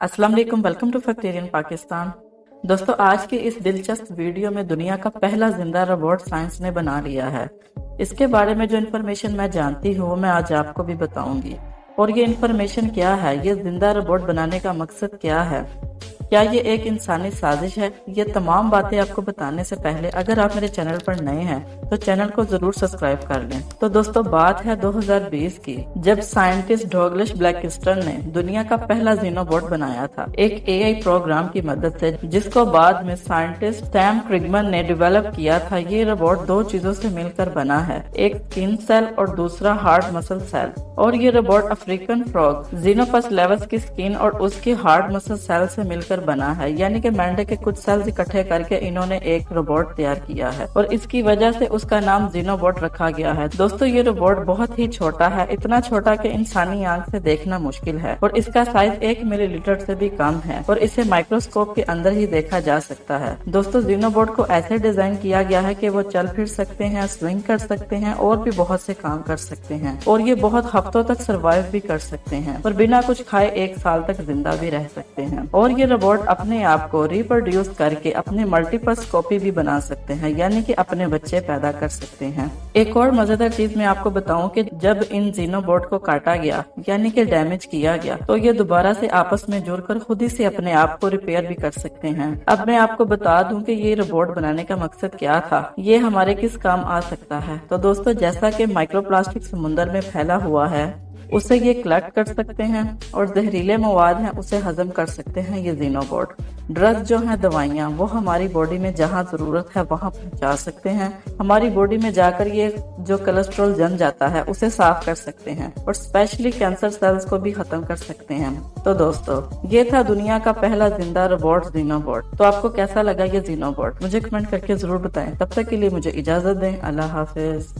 अस्सलाम वालेकुम, welcome to फैक्टेरियन Pakistan. दोस्तों, आज की इस दिलचस्प वीडियो में दुनिया का पहला जिंदा रोबोट साइंस ने बना लिया है। इसके बारे में जो इन्फॉर्मेशन मैं जानती हूँ वो मैं आज आपको भी बताऊंगी। और ये इन्फॉर्मेशन क्या है, ये जिंदा रोबोट बनाने का मकसद क्या है, क्या ये एक इंसानी साजिश है, ये तमाम बातें आपको बताने से पहले अगर आप मेरे चैनल पर नए हैं तो चैनल को जरूर सब्सक्राइब कर लें। तो दोस्तों, बात है 2020 की, जब साइंटिस्ट डॉगलस ब्लैकिस्टर ने दुनिया का पहला जीनोबॉट बनाया था एक एआई प्रोग्राम की मदद से, जिसको बाद में साइंटिस्ट सैम क्रिगमन ने डेवलप किया था। ये रोबोट दो चीजों से मिलकर बना है, एक स्किन सेल और दूसरा हार्ड मसल सेल। और ये robot African frog Xenopus laevis की स्किन और उसकी हार्ड मसल सेल से मिलकर बना है, यानी कि मेंढक के कुछ सेल्स इकट्ठे करके इन्होंने एक रोबोट तैयार किया है और इसकी वजह से उसका नाम जीनोबॉट रखा गया है। दोस्तों, ये रोबोट बहुत ही छोटा है, इतना छोटा कि इंसानी आंख से देखना मुश्किल है और इसका साइज 1 मिलीलीटर से भी कम है और इसे माइक्रोस्कोप के अंदर ही देखा जा सकता है। दोस्तों, जीनोबॉट को ऐसे डिजाइन किया गया है कि वो चल फिर सकते हैं, स्विंग कर सकते हैं और भी बहुत से काम कर सकते हैं और ये बहुत हफ्तों तक सर्वाइव भी कर सकते हैं और बिना कुछ खाए 1 साल तक जिंदा भी रह सकते हैं। और ये रोबोट अपने आप को रिप्रोड्यूस करके अपने मल्टीपल कॉपी भी बना सकते हैं, यानी कि अपने बच्चे पैदा कर सकते हैं। एक और मजेदार चीज मैं आपको बताऊं कि जब इन जीनोबॉट को काटा गया यानी कि डैमेज किया गया तो ये दोबारा से आपस में जुड़कर खुद ही से अपने आप को रिपेयर भी कर सकते हैं। अब मैं आपको बता दूं कि ये रोबोट बनाने का मकसद क्या था, ये हमारे किस काम आ सकता है। तो दोस्तों, जैसा कि माइक्रोप्लास्टिक समुद्र में फैला हुआ है उसे ये कलेक्ट कर सकते हैं और जहरीले मवाद हैं उसे हजम कर सकते हैं ये जीनोबॉट। ड्रग्स जो हैं, दवाइयाँ, वो हमारी बॉडी में जहाँ जरूरत है वहाँ पहुँचा सकते हैं। हमारी बॉडी में जाकर ये जो कोलेस्ट्रॉल जम जाता है उसे साफ कर सकते हैं और स्पेशली कैंसर सेल्स को भी खत्म कर सकते हैं। तो दोस्तों, ये था दुनिया का पहला जिंदा रोबोट जीनोबॉट। तो आपको कैसा लगा ये जीनोबॉट, मुझे कमेंट करके जरूर बताएं। तब तक के लिए मुझे इजाजत दें। अल्लाह हाफिज।